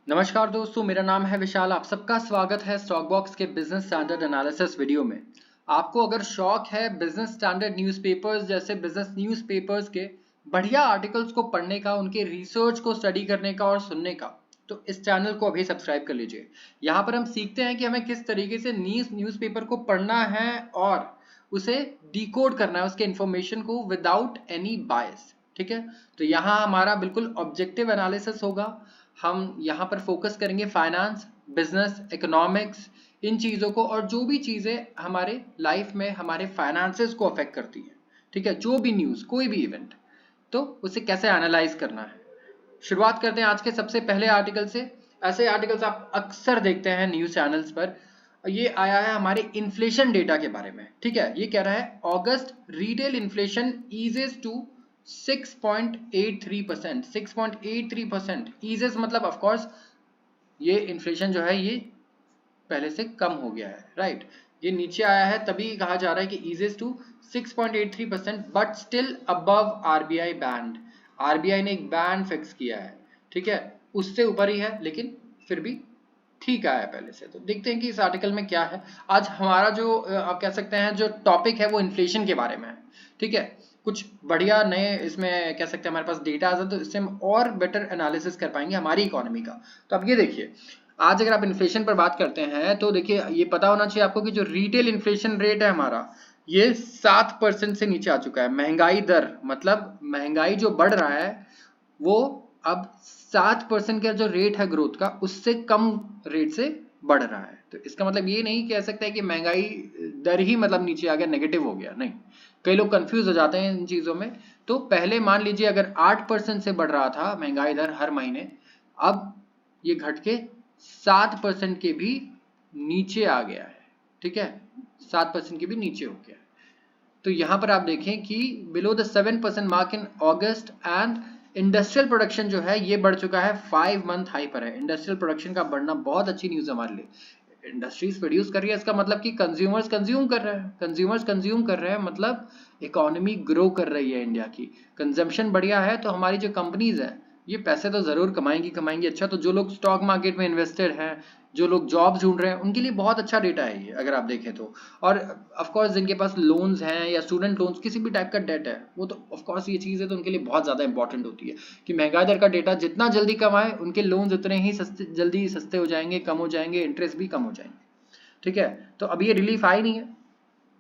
नमस्कार दोस्तों, मेरा नाम है विशाल। आप सबका स्वागत है स्टॉक बॉक्स के बिजनेस स्टैंडर्ड एनालिसिस वीडियो में। आपको अगर शौक है बिजनेस स्टैंडर्ड न्यूज़पेपर्स जैसे बिजनेस न्यूज़पेपर्स के बढ़िया आर्टिकल्स को पढ़ने का, उनके रिसर्च को स्टडी करने का और सुनने का, तो इस चैनल को अभी सब्सक्राइब कर लीजिए। यहाँ पर हम सीखते हैं कि हमें किस तरीके से न्यूज़पेपर को पढ़ना है और उसे डिकोड करना है, उसके इंफॉर्मेशन को विदाउट एनी बायस। ठीक है, तो यहाँ हमारा बिल्कुल ऑब्जेक्टिव एनालिसिस होगा। हम यहाँ पर फोकस करेंगे फाइनेंस, बिजनेस, इकोनॉमिक्स, इन चीज़ों को, और जो भी चीज़ें हमारे लाइफ में हमारे फाइनेंसेस को अफेक्ट करती हैं। ठीक है, जो भी न्यूज़, कोई भी इवेंट, तो उसे कैसे एनालाइज करना है। शुरुआत करते हैं आज के सबसे पहले आर्टिकल से। ऐसे आर्टिकल्स आप अक्सर देखते हैं न्यूज़ चैनल्स पर। ये आया है हमारे इन्फ्लेशन डेटा के बारे में। ठीक है, ये कह रहा है अगस्त रिटेल इन्फ्लेशन ईजेस टू 6.83%। 6.83% ईजेस मतलब ऑफ कोर्स ये इन्फ्लेशन जो है ये पहले से कम हो गया है, राइट। ये नीचे आया है तभी कहा जा रहा है कि eases to 6.83%, but still above RBI band. RBI ने एक बैंड फिक्स किया है, ठीक है, उससे ऊपर ही है, लेकिन फिर भी ठीक आया पहले से। तो देखते हैं कि इस आर्टिकल में क्या है। आज हमारा जो आप कह सकते हैं जो टॉपिक है वो इन्फ्लेशन के बारे में है। ठीक है, कुछ बढ़िया नए इसमें कह सकते हैं हमारे पास डेटा आ जाए तो इससे हम और बेटर एनालिसिस कर पाएंगे हमारी इकोनॉमी का। तो अब ये देखिए, आज अगर आप इन्फ्लेशन पर बात करते हैं तो देखिए ये पता होना चाहिए आपको कि जो रिटेल इन्फ्लेशन रेट है हमारा, ये 7% से नीचे आ चुका है। महंगाई दर मतलब महंगाई जो बढ़ रहा है वो अब 7% का जो रेट है ग्रोथ का, उससे कम रेट से बढ़ रहा है। तो इसका मतलब ये नहीं कह सकता है कि महंगाई दर ही मतलब नीचे आ गया, नेगेटिव हो गया, नहीं। कई लोग कंफ्यूज हो जाते हैं इन चीजों में। तो पहले मान लीजिए अगर 8% से बढ़ रहा था महंगाई दर हर महीने, अब ये घट के 7% के भी नीचे आ गया है। ठीक है, 7% के भी नीचे हो गया है। तो यहां पर आप देखें कि below the 7% mark in August, and industrial production जो है ये बढ़ चुका है, 5 मंथ हाई पर है। इंडस्ट्रियल प्रोडक्शन का बढ़ना बहुत अच्छी न्यूज हमारे लिए। इंडस्ट्रीज प्रोड्यूस कर रही है, इसका मतलब कि कंज्यूमर्स कंज्यूम कर रहे हैं। कंज्यूमर्स कंज्यूम कर रहे हैं मतलब इकोनॉमी ग्रो कर रही है इंडिया की। कंजम्पशन बढ़िया है तो हमारी जो कंपनीज है ये पैसे तो जरूर कमाएंगी कमाएंगी। अच्छा, तो जो लोग स्टॉक मार्केट में इन्वेस्टेड हैं, जो लोग जॉब ढूंढ रहे हैं, उनके लिए बहुत अच्छा डेटा है ये अगर आप देखें तो। और ऑफ कोर्स जिनके पास लोन्स हैं या स्टूडेंट लोन्स, किसी भी टाइप का डेट है, वो तो ऑफ कोर्स ये चीज़ है तो उनके लिए बहुत ज़्यादा इंपॉर्टेंट होती है कि महंगाई दर का डेटा जितना जल्दी कम आए, उनके लोन्स उतने ही जल्दी सस्ते हो जाएंगे, कम हो जाएंगे, इंटरेस्ट भी कम हो जाएंगे। ठीक है, तो अभी ये रिलीफ आई नहीं है,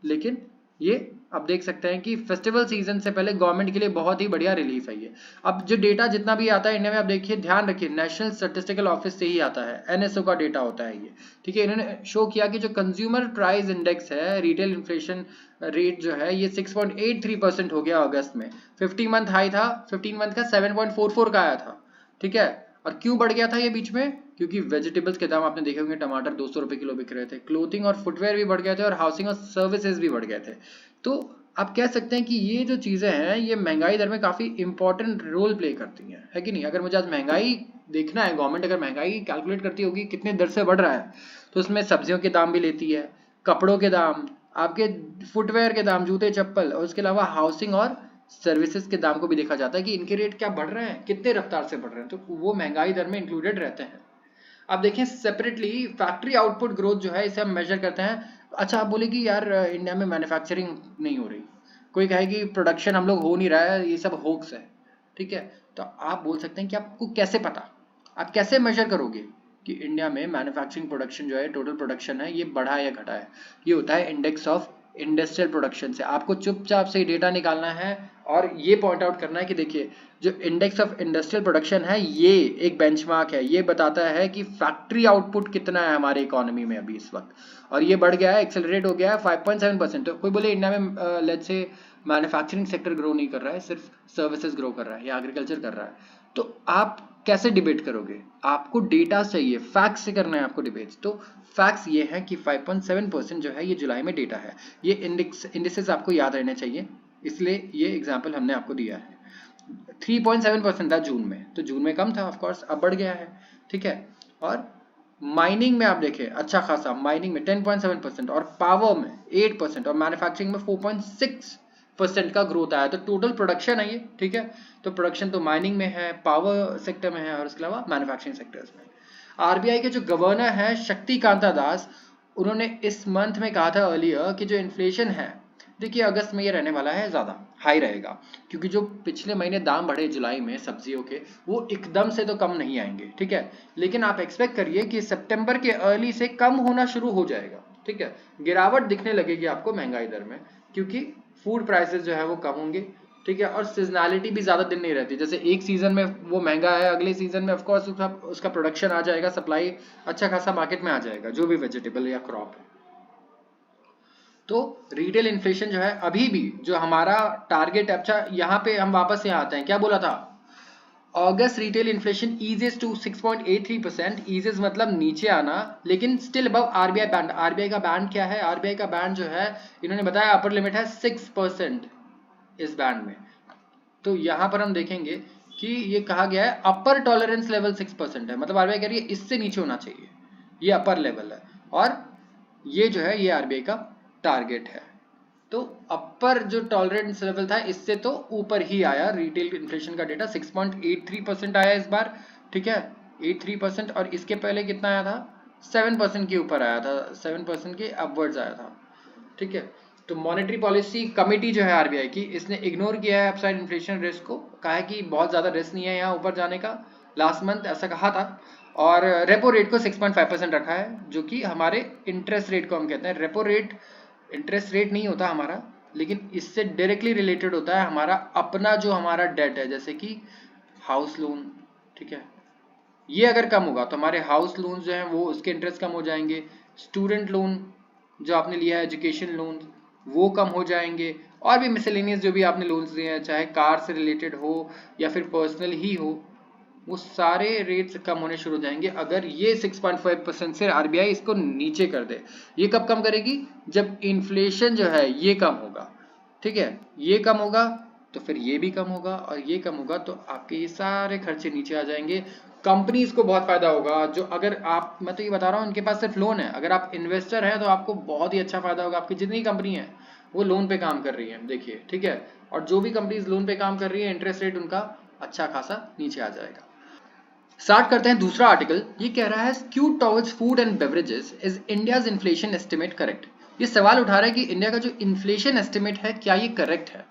लेकिन ये आप देख सकते हैं कि फेस्टिवल सीजन से पहले गवर्नमेंट के लिए बहुत ही बढ़िया रिलीफ है ये। अब जो डेटा जितना भी आता है इंडिया में, आप देखिए, ध्यान रखिए, नेशनल स्टैटिस्टिकल ऑफिस से ही आता है, एनएसओ का डेटा होता है ये। ठीक है, इन्होंने शो किया कि जो कंज्यूमर प्राइस इंडेक्स है, रिटेल इन्फ्लेशन रेट जो है, ये 6.83% हो गया अगस्त में। 15 मंथ हाई था, 15 मंथ का 7.44 का आया था। ठीक है, और क्यों बढ़ गया था ये बीच में? क्योंकि वेजिटेबल्स के दाम आपने देखे होंगे, टमाटर 200 रुपए किलो बिक रहे थे, क्लोथिंग और फुटवेयर भी बढ़ गए थे, और हाउसिंग और सर्विसेज भी बढ़ गए थे। तो आप कह सकते हैं कि ये जो चीजें हैं ये महंगाई दर में काफी इंपॉर्टेंट रोल प्ले करती हैं, है कि नहीं। अगर मुझे आज महंगाई देखना है, गवर्नमेंट अगर महंगाई कैलकुलेट करती होगी कितने दर से बढ़ रहा है, तो उसमें सब्जियों के दाम भी लेती है, कपड़ों के दाम, आपके फुटवेयर के दाम, जूते चप्पल, और उसके अलावा हाउसिंग और सर्विसेज के दाम को भी देखा जाता है कि इनके रेट क्या बढ़ रहे हैं, कितने रफ्तार से बढ़ रहे हैं, तो वो महंगाई दर में इंक्लूडेड रहते हैं। अब देखें सेपरेटली फैक्ट्री आउटपुट ग्रोथ जो है, इसे हम मेजर करते हैं। अच्छा, आप बोले कि यार इंडिया में मैन्युफैक्चरिंग नहीं हो रही, कोई कहे कि प्रोडक्शन हम लोग हो नहीं रहा है, ये सब होक्स है। ठीक है, तो आप बोल सकते हैं कि आपको कैसे पता, आप कैसे मेजर करोगे कि इंडिया में मैन्युफैक्चरिंग प्रोडक्शन जो है, टोटल प्रोडक्शन है, ये बढ़ा है या घटा है। ये होता है इंडेक्स ऑफ इंडस्ट्रियल प्रोडक्शन से। आपको चुपचाप से डेटा निकालना है और ये पॉइंट आउट करना है कि देखिए, जो इंडेक्स ऑफ इंडस्ट्रियल प्रोडक्शन है ये एक बेंचमार्क है, ये बताता है कि फैक्ट्री आउटपुट कितना है हमारे इकोनॉमी में अभी इस वक्त, और ये बढ़ गया है, एक्सेलरेट हो गया है 5.7%। तो कोई बोले इंडिया में let's say manufacturing sector grow नहीं कर रहा है, सिर्फ सर्विसेज ग्रो कर रहा है या एग्रीकल्चर कर रहा है, तो आप कैसे डिबेट करोगे? आपको डेटा चाहिए, फैक्ट्स से करना है आपको डिबेट। तो फैक्ट्स ये है कि 5.7% जो है ये जुलाई में डेटा है। ये इंडिसेस आपको याद रहने चाहिए, इसलिए ये एग्जाम्पल हमने आपको दिया है। 3.7% था जून में, तो जून में कम था ऑफ कोर्स, अब बढ़ गया है। ठीक है, और माइनिंग में आप देखें अच्छा खासा, माइनिंग में 10.7% और पावर में 8% और मैन्युफैक्चरिंग में 4.6% का ग्रोथ आया। तो टोटल प्रोडक्शन है ये। ठीक है, तो प्रोडक्शन तो माइनिंग में है, पावर सेक्टर में है, और उसके अलावा मैन्युफैक्चरिंग सेक्टर्स में। आरबीआई के जो गवर्नर हैं शक्तिकांता दास, उन्होंने इस मंथ में कहा था अर्लियर कि जो इन्फ्लेशन है देखिए अगस्त में ये रहने वाला है ज़्यादा हाई रहेगा, क्योंकि जो पिछले महीने दाम बढ़े जुलाई में सब्जियों के वो एकदम से तो कम नहीं आएंगे, ठीक है, लेकिन आप एक्सपेक्ट करिए कि सितंबर के अर्ली से कम होना शुरू हो जाएगा, ठीक है, गिरावट दिखने लगेगी आपको महंगाई दर में, क्योंकि फूड प्राइसेस जो है वो कम होंगे, ठीक है, और सीजनैलिटी भी ज़्यादा दिन नहीं रहती, जैसे एक सीजन में वो महंगा है अगले सीजन में ऑफकोर्स उसका प्रोडक्शन आ जाएगा, सप्लाई अच्छा खासा मार्केट में आ जाएगा जो भी वेजिटेबल या क्रॉप है। तो रिटेल इन्फ्लेशन जो है अभी भी जो हमारा टारगेट, अच्छा यहाँ पे हम वापस यहाँ आते हैं, क्या बोला था, अगस्त रिटेल इन्फ्लेशन ईजेस टू 6.83%, ईजेस मतलब नीचे आना, लेकिन still above RBI band. RBI का बैंड क्या है, आरबीआई का बैंड जो है इन्होंने बताया अपर लिमिट है 6% इस बैंड में। तो यहाँ पर हम देखेंगे कि ये कहा गया है अपर टॉलरेंस लेवल 6% है, मतलब आरबीआई कह रही है इससे नीचे होना चाहिए, ये अपर लेवल है, और ये जो है ये आरबीआई का टारगेट है। तो अपर जो टॉलरेंस लेवल था इससे तो ऊपर ही आया, रिटेल इन्फ्लेशन का डेटा 6.83% आया इस बार, ठीक है, 83%, और इसके पहले कितना आया था, 7% के ऊपर आया था, 7% के अपवर्ड्स आया था, ठीक है। तो मॉनेटरी पॉलिसी कमेटी जो है आरबीआई की, इसने इग्नोर किया है अपसाइड इन्फ्लेशन रिस्क को, कहा है कि बहुत ज़्यादा रिस्क नहीं है यहाँ ऊपर जाने का, लास्ट मंथ ऐसा कहा था, और रेपो रेट को 6.5% रखा है, जो कि हमारे इंटरेस्ट रेट को हम कहते हैं, रेपो रेट इंटरेस्ट रेट नहीं होता हमारा, लेकिन इससे डायरेक्टली रिलेटेड होता है हमारा अपना जो हमारा डेट है, जैसे कि हाउस लोन, ठीक है, ये अगर कम होगा तो हमारे हाउस लोन जो हैं वो उसके इंटरेस्ट कम हो जाएंगे, स्टूडेंट लोन जो आपने लिया है एजुकेशन लोन वो कम हो जाएंगे, और भी मिसलेनियस जो भी आपने लोन्स लिए हैं चाहे कार से रिलेटेड हो या फिर पर्सनल ही हो, वो सारे रेट्स कम होने शुरू हो जाएंगे अगर ये 6.5% से आरबीआई इसको नीचे कर दे। ये कब कम करेगी, जब इन्फ्लेशन जो है ये कम होगा, ठीक है, ये कम होगा तो फिर ये भी कम होगा, और ये कम होगा तो आपके ये सारे खर्चे नीचे आ जाएंगे, कंपनीज को बहुत फायदा होगा, जो अगर आप, मैं तो ये बता रहा हूँ उनके पास सिर्फ लोन है, अगर आप इन्वेस्टर हैं तो आपको बहुत ही अच्छा फायदा होगा, आपकी जितनी कंपनी है वो लोन पे काम कर रही है देखिए, ठीक है, और जो भी कंपनीज लोन पे काम कर रही है इंटरेस्ट रेट उनका अच्छा खासा नीचे आ जाएगा। स्टार्ट करते हैं दूसरा आर्टिकल, ये कह रहा है skewed towards food and beverages, is India's inflation estimate correct. ये सवाल उठा रहा है कि इंडिया का जो इन्फ्लेशन एस्टिमेट है क्या ये करेक्ट है।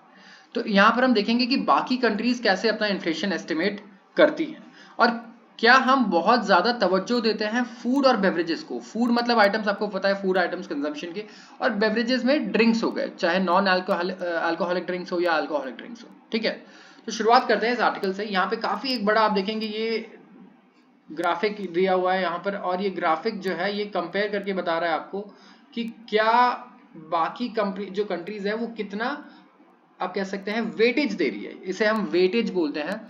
तो यहाँ पर हम देखेंगे कि बाकी कंट्रीज कैसे अपना इन्फ्लेशन एस्टिमेट करती हैं, और क्या हम बहुत ज़्यादा तवज्जो देते हैं फूड और बेवरेजेस को। फूड मतलब आइटम्स, आपको पता है फूड आइटम्स कंजम्पशन के, और बेवरेजेस में ड्रिंक्स हो गए, चाहे नॉन अल्कोहलिक ड्रिंक्स हो या अल्कोहलिक ड्रिंक्स हो, ठीक है। तो शुरुआत करते हैं इस आर्टिकल से। यहाँ पे काफ़ी एक बड़ा आप देखेंगे ये ग्राफिक दिया हुआ है यहाँ पर, और ये ग्राफिक जो है ये कंपेयर करके बता रहा है आपको कि क्या बाकी जो कंट्रीज है वो कितना आप कह सकते हैं वेटेज दे रही है, इसे हम वेटेज बोलते हैं,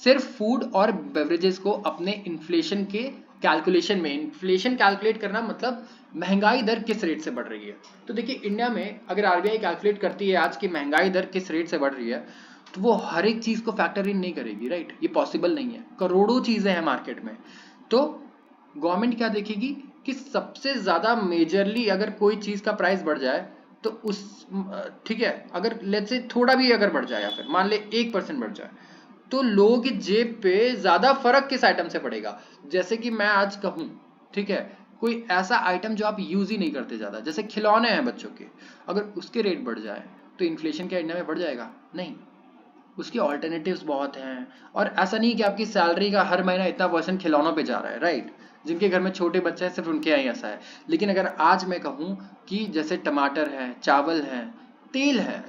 सिर्फ फूड और बेवरेजेस को अपने इन्फ्लेशन के कैलकुलेशन में। इन्फ्लेशन कैलकुलेट करना मतलब महंगाई दर किस रेट से बढ़ रही है। तो देखिए इंडिया में अगर आरबीआई कैलकुलेट करती है आज की महंगाई दर किस रेट से बढ़ रही है, तो वो हर एक चीज को फैक्टर इन नहीं करेगी, राइट, ये पॉसिबल नहीं है, करोड़ों चीजें हैं मार्केट में। तो गवर्नमेंट क्या देखेगी कि सबसे ज्यादा मेजरली अगर कोई चीज का प्राइस बढ़ जाए तो उस, ठीक है, अगर लेट्स से थोड़ा भी अगर बढ़ जाए या फिर मान ले 1% बढ़ जाए, तो लोगों की जेब पे ज्यादा फर्क किस आइटम से पड़ेगा। जैसे कि मैं आज कहूं, ठीक है, कोई ऐसा आइटम जो आप यूज ही नहीं करते ज्यादा, जैसे खिलौने हैं बच्चों के, अगर उसके रेट बढ़ जाए तो इन्फ्लेशन क्या इंडिया में बढ़ जाएगा, नहीं, उसके ऑल्टरनेटिव्स बहुत हैं। और ऐसा नहीं कि आपकी सैलरी का हर महीना इतना परसेंट खिलौनों पे जा रहा है, राइट, जिनके घर में छोटे बच्चे हैं सिर्फ उनके यहाँ ऐसा है। लेकिन अगर आज मैं कहूँ कि जैसे टमाटर है, चावल है, तेल है,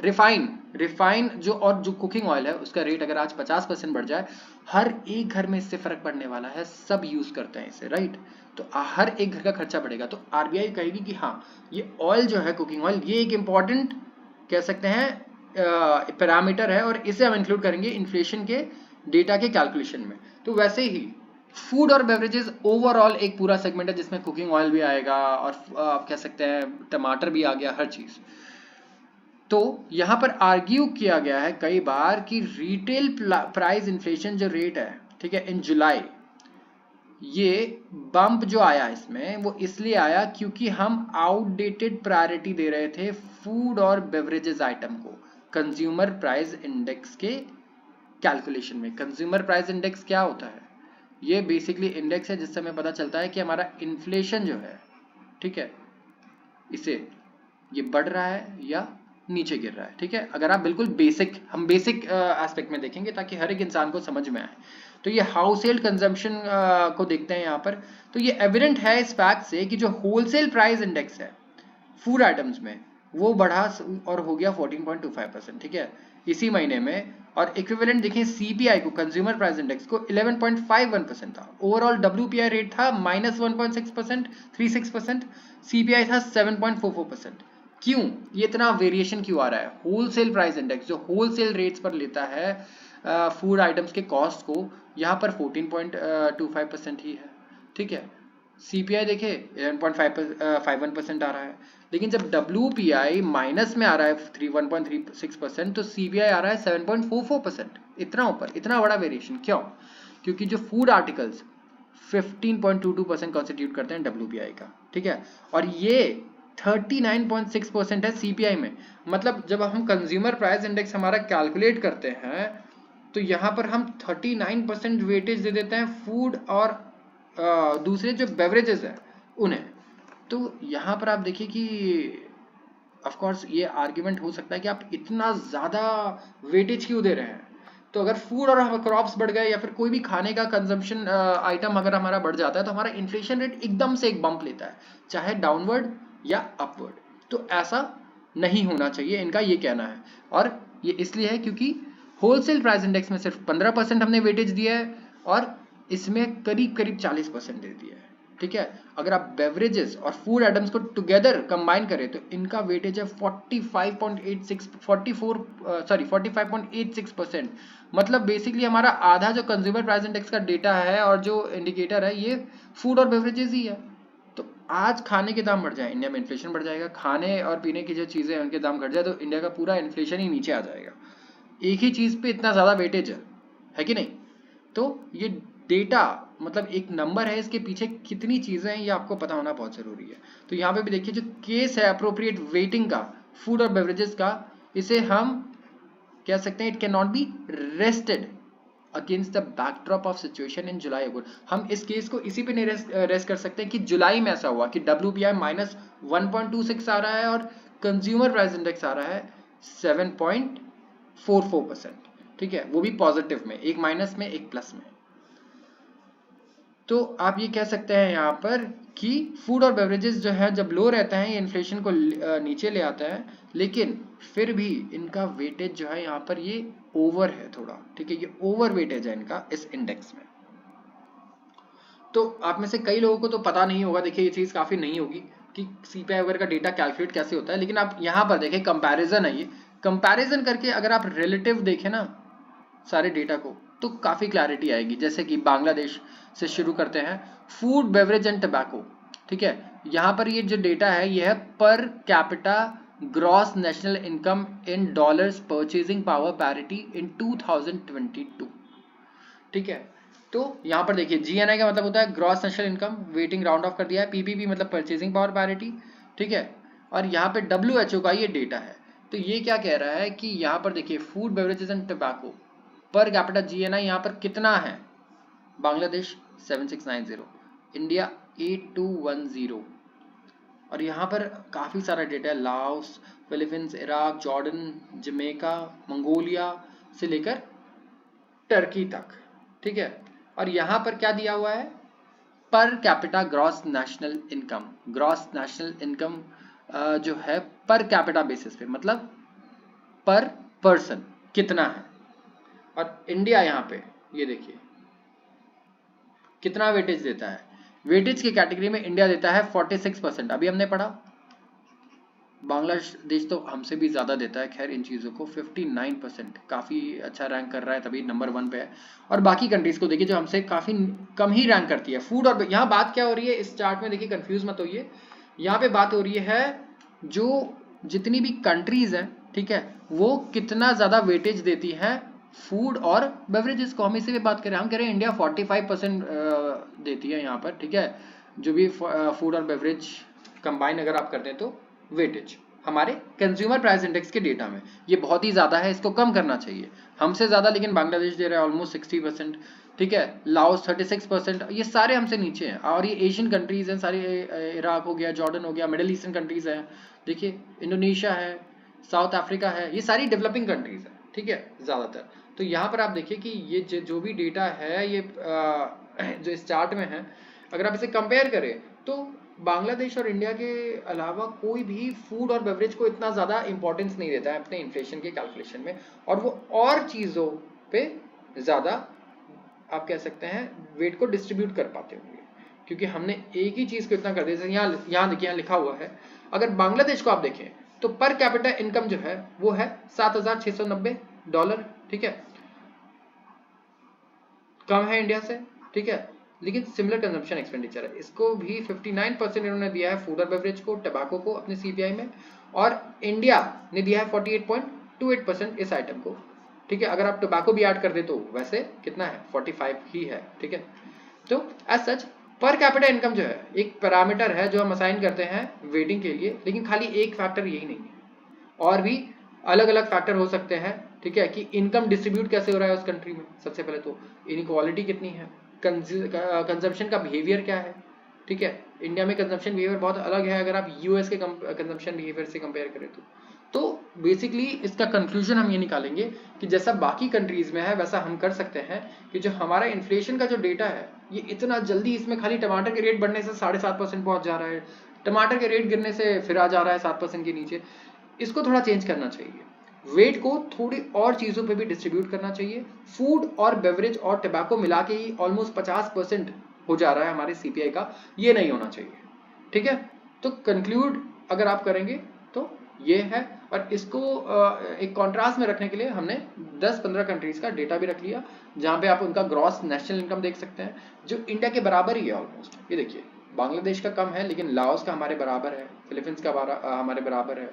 रिफाइन जो, और जो कुकिंग ऑयल है उसका रेट अगर आज 50% बढ़ जाए, हर एक घर में इससे फर्क पड़ने वाला है, सब यूज करते हैं इसे, राइट, तो हर एक घर का खर्चा बढ़ेगा। तो आरबीआई कहेगी कि हाँ ये ऑयल जो है कुकिंग ऑयल ये एक इंपॉर्टेंट कह सकते हैं पैरामीटर है, और इसे हम इंक्लूड करेंगे इन्फ्लेशन के डेटा के कैलकुलेशन में। तो वैसे ही फूड और बेवरेजेस ओवरऑल एक पूरा सेगमेंट है जिसमें कुकिंग ऑयल भी आएगा और आप कह सकते हैं टमाटर भी आ गया, हर चीज। तो यहां पर आर्ग्यू किया गया है कई बार कि रिटेल प्राइस इन्फ्लेशन जो रेट है, ठीक है, इन जुलाई, ये बम्प जो आया इसमें वो इसलिए आया क्योंकि हम आउटडेटेड प्रायोरिटी दे रहे थे फूड और बेवरेजेस आइटम को कंज्यूमर प्राइस इंडेक्स के कैलकुलेशन में। कंज्यूमर प्राइस इंडेक्स क्या होता है, ये बेसिकली इंडेक्स है जिससे हमें पता चलता है कि हमारा इन्फ्लेशन जो है, ठीक है, इसे ये बढ़ रहा है या नीचे गिर रहा है, ठीक है। अगर आप बिल्कुल हम बेसिक एस्पेक्ट में देखेंगे ताकि हर एक इंसान को समझ में आए। तो ये हाउस होल्ड कंजम्पशन को देखते हैं यहाँ पर। तो ये एविडेंट है इस फैक्ट से कि जो होलसेल प्राइस इंडेक्स है फूड आइटम्स में वो बढ़ा और हो गया 14.25%, ठीक है, इसी महीने में। और इक्विवेलेंट देखें सीपीआई को, कंज्यूमर प्राइस इंडेक्स को, 11.51% था। ओवरऑल डब्ल्यूपीआई रेट था -1.6%, 36%, सीपीआई था 7.44%। क्यों ये इतना वेरिएशन क्यों आ रहा है? होलसेल प्राइस इंडेक्स जो होलसेल रेट्स पर लेता है फूड आइटम्स के कॉस्ट को, यहाँ पर 14.25% ही है, ठीक है। सीपीआई देखे 11.51% आ रहा है, लेकिन जब WPI माइनस में आ रहा है 1.36% तो सीपीआई आ रहा है 7.44%। इतना ऊपर, इतना बड़ा वेरिएशन क्यों? क्योंकि जो फूड आर्टिकल्स 15.22% कॉन्स्टिट्यूट करते हैं WPI का, ठीक है, और ये 39.6% है सीपीआई में। मतलब जब हम कंज्यूमर प्राइस इंडेक्स हमारा कैलकुलेट करते हैं तो यहाँ पर हम 39% वेटेज दे देते हैं फूड और दूसरे जो बेवरेजेस हैं उन्हें। तो यहाँ पर आप देखिए कि ऑफ कोर्स ये आर्ग्यूमेंट हो सकता है कि आप इतना ज़्यादा वेटेज क्यों दे रहे हैं। तो अगर फूड और क्रॉप्स बढ़ गए या फिर कोई भी खाने का कंजम्पशन आइटम अगर हमारा बढ़ जाता है तो हमारा इन्फ्लेशन रेट एकदम से एक बम्प लेता है, चाहे डाउनवर्ड या अपवर्ड। तो ऐसा नहीं होना चाहिए, इनका ये कहना है। और ये इसलिए है क्योंकि होलसेल प्राइस इंडेक्स में सिर्फ 15% हमने वेटेज दिया है और इसमें करीब करीब 40% दे दिया है, ठीक है। अगर आप बेवरेजेस और फूड आइटम्स को टुगेदर कंबाइन करें तो इनका वेटेज है 45.86%। मतलब बेसिकली हमारा आधा जो कंज्यूमर प्राइस इंडेक्स का डेटा है और जो इंडिकेटर है ये फूड और बेवरेजेस ही है। तो आज खाने के दाम बढ़ जाए, इंडिया में इन्फ्लेशन बढ़ जाएगा। खाने और पीने की जो चीज़ें हैं उनके दाम घट जाए तो इंडिया का पूरा इन्फ्लेशन ही नीचे आ जाएगा। एक ही चीज़ पे इतना ज़्यादा वेटेज है कि नहीं? तो ये डेटा मतलब एक नंबर है, इसके पीछे कितनी चीज़ें हैं ये आपको पता होना बहुत ज़रूरी है। तो यहाँ पे भी देखिए जो केस है अप्रोप्रिएट वेटिंग का फूड और बेवरेजेस का, इसे हम कह सकते हैं it can not be rested against the backdrop of situation in जुलाई अगस्त। हम इस केस को इसी पे नहीं रेस्ट कर सकते कि जुलाई में ऐसा हुआ कि WPI -1.26 आ रहा है और कंज्यूमर प्राइस इंडेक्स आ रहा है 7.44%, ठीक है, वो भी पॉजिटिव में, एक माइनस में एक प्लस में। तो आप ये कह सकते हैं यहाँ पर कि फूड और बेवरेजेस जो है जब लो रहता है ये इन्फ्लेशन को नीचे ले आता है, लेकिन फिर भी इनका वेटेज जो है यहाँ पर ये ओवर है थोड़ा, ठीक है, ये ओवर वेटेज है इनका इस इंडेक्स में। तो आप में से कई लोगों को तो पता नहीं होगा, देखिए ये चीज़ काफ़ी नहीं होगी कि सीपीआई वगैरह का डेटा कैलकुलेट कैसे होता है, लेकिन आप यहाँ पर देखें कंपैरिजन है, ये कंपैरिजन करके अगर आप रिलेटिव देखें ना सारे डेटा को तो काफ़ी क्लैरिटी आएगी। जैसे कि बांग्लादेश से शुरू करते हैं, फूड बेवरेज एंड टबैको, ठीक है, यहाँ पर ये जो डेटा है ये है per capita gross national income in dollars purchasing power parity in 2022, ठीक है। तो यहाँ पर देखिए GNI का मतलब होता है gross national income, waiting round of कर दिया है, PPP मतलब परचेजिंग पावर पैरिटी, ठीक है, और यहाँ पे WHO का ये डेटा है। तो ये क्या कह रहा है कि यहाँ पर देखिए food beverages and tobacco per capita GNI यहाँ पर कितना है? बांग्लादेश 7690, इंडिया 8210, और यहाँ पर काफ़ी सारा डेटा है, Laos, Philippines, Iraq, Jordan, Jamaica, Mongolia से लेकर टर्की तक, ठीक है। और यहाँ पर क्या दिया हुआ है? Per capita gross national income, gross national income जो है पर कैपिटा बेसिस पे, मतलब पर पर्सन कितना है। और इंडिया यहाँ पे ये देखिए कितना वेटेज देता है। वेटेज की कैटेगरी में इंडिया देता है 46%, अभी हमने पढ़ा। बांग्लादेश तो हमसे भी ज़्यादा देता है, खैर इन चीज़ों को 59%, काफ़ी अच्छा रैंक कर रहा है, तभी नंबर 1 पे है। और बाकी कंट्रीज़ को देखिए जो हमसे काफ़ी कम ही रैंक करती है फूड। और यहाँ बात क्या हो रही है इस चार्ट में, देखिए कंफ्यूज मत होइए, यहाँ पे बात हो रही है जो जितनी भी कंट्रीज़ हैं, ठीक है, वो कितना ज़्यादा वेटेज देती हैं फूड और बेवरेजेस को। हम इसी पे बात करें, हम कह रहे हैं इंडिया 45% देती है यहाँ पर, ठीक है, जो भी फूड और बेवरेज कंबाइन अगर आप करते हैं तो वेटेज हमारे कंज्यूमर प्राइस इंडेक्स के डेटा में, ये बहुत ही ज़्यादा है, इसको कम करना चाहिए हमसे ज़्यादा। लेकिन बांग्लादेश दे रहा है ऑलमोस्ट 60%, ठीक है, लाओस 36%, ये सारे हमसे नीचे हैं। और ये एशियन कंट्रीज हैं सारी, इराक हो गया, जॉर्डन हो गया, मिडिल ईस्टर्न कंट्रीज हैं, देखिए इंडोनेशिया है, साउथ अफ्रीका है, ये सारी डेवलपिंग कंट्रीज हैं, ठीक है ज़्यादातर। तो यहाँ पर आप देखिए कि ये जो भी डेटा है ये जो इस चार्ट में है, अगर आप इसे कंपेयर करें तो बांग्लादेश और इंडिया के अलावा कोई भी फूड और बेवरेज को इतना ज़्यादा इंपॉर्टेंस नहीं देता है अपने इन्फ्लेशन के कैलकुलेशन में, और वो और चीज़ों पे ज़्यादा आप कह सकते हैं वेट को डिस्ट्रीब्यूट कर पाते होंगे, क्योंकि हमने एक ही चीज़ को इतना कर दिया। जैसे यहाँ देखिए, यहाँ लिखा हुआ है, अगर बांग्लादेश को आप देखें तो पर कैपिटा इनकम जो है वो है $7,690, ठीक है, कम है इंडिया से, ठीक है, लेकिन सिमिलर कंजम्पशन एक्सपेंडिचर है। इसको भी 59% इन्होंने दिया है फूड और बेवरेज को, टबैको को अपने सीपीआई में, और इंडिया ने दिया है 48.28% इस आइटम को, ठीक है। अगर आप टबैको भी ऐड कर दे तो वैसे कितना है, 45 ही है, ठीक है। तो as such per capita income जो है एक पैरामीटर है जो हम असाइन करते हैं वेटिंग के लिए, लेकिन खाली एक फैक्टर यही नहीं है, और भी अलग अलग फैक्टर हो सकते हैं, ठीक है, कि इनकम डिस्ट्रीब्यूट कैसे हो रहा है उस कंट्री में। सबसे पहले तो इनइक्वालिटी कितनी है, कंजम्पशन का बिहेवियर क्या है, ठीक है। इंडिया में कंजम्पशन बिहेवियर बहुत अलग है अगर आप यूएस के कंजम्पशन बिहेवियर से कंपेयर करें तो बेसिकली इसका कंक्लूजन हम ये निकालेंगे कि जैसा बाकी कंट्रीज में है वैसा हम कर सकते हैं कि जो हमारा इन्फ्लेशन का जो डेटा है ये इतना जल्दी, इसमें खाली टमाटर के रेट बढ़ने से 7.5% पहुंच जा रहा है, टमाटर के रेट गिरने से फिर आ जा रहा है 7% के नीचे। इसको थोड़ा चेंज करना चाहिए, वेट को थोड़ी और चीज़ों पे भी डिस्ट्रीब्यूट करना चाहिए। फूड और बेवरेज और टबैको मिला के ही ऑलमोस्ट 50% हो जा रहा है हमारे सीपीआई का, ये नहीं होना चाहिए, ठीक है। तो कंक्लूड अगर आप करेंगे तो ये है, और इसको एक कॉन्ट्रास्ट में रखने के लिए हमने 10-15 कंट्रीज का डेटा भी रख लिया, जहाँ पे आप उनका ग्रॉस नेशनल इनकम देख सकते हैं जो इंडिया के बराबर ही है ऑलमोस्ट। ये देखिए, बांग्लादेश का कम है लेकिन लाओस का हमारे बराबर है, फिलीपींस का हमारे बराबर है,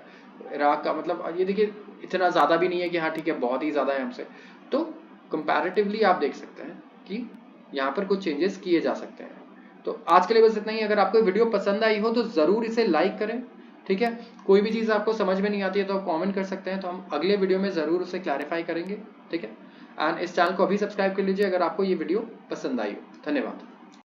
इराक का, मतलब ये देखिए इतना ज़्यादा भी नहीं है कि हाँ ठीक है बहुत ही ज़्यादा है हमसे। तो कंपैरेटिवली आप देख सकते हैं कि यहाँ पर कुछ चेंजेस किए जा सकते हैं। तो आज के लिए बस इतना ही। अगर आपको वीडियो पसंद आई हो तो ज़रूर इसे लाइक करें, ठीक है। कोई भी चीज़ आपको समझ में नहीं आती है तो आप कमेंट कर सकते हैं, तो हम अगले वीडियो में ज़रूर उसे क्लैरिफाई करेंगे, ठीक है। एंड इस चैनल को अभी सब्सक्राइब कर लीजिए अगर आपको ये वीडियो पसंद आई हो। धन्यवाद।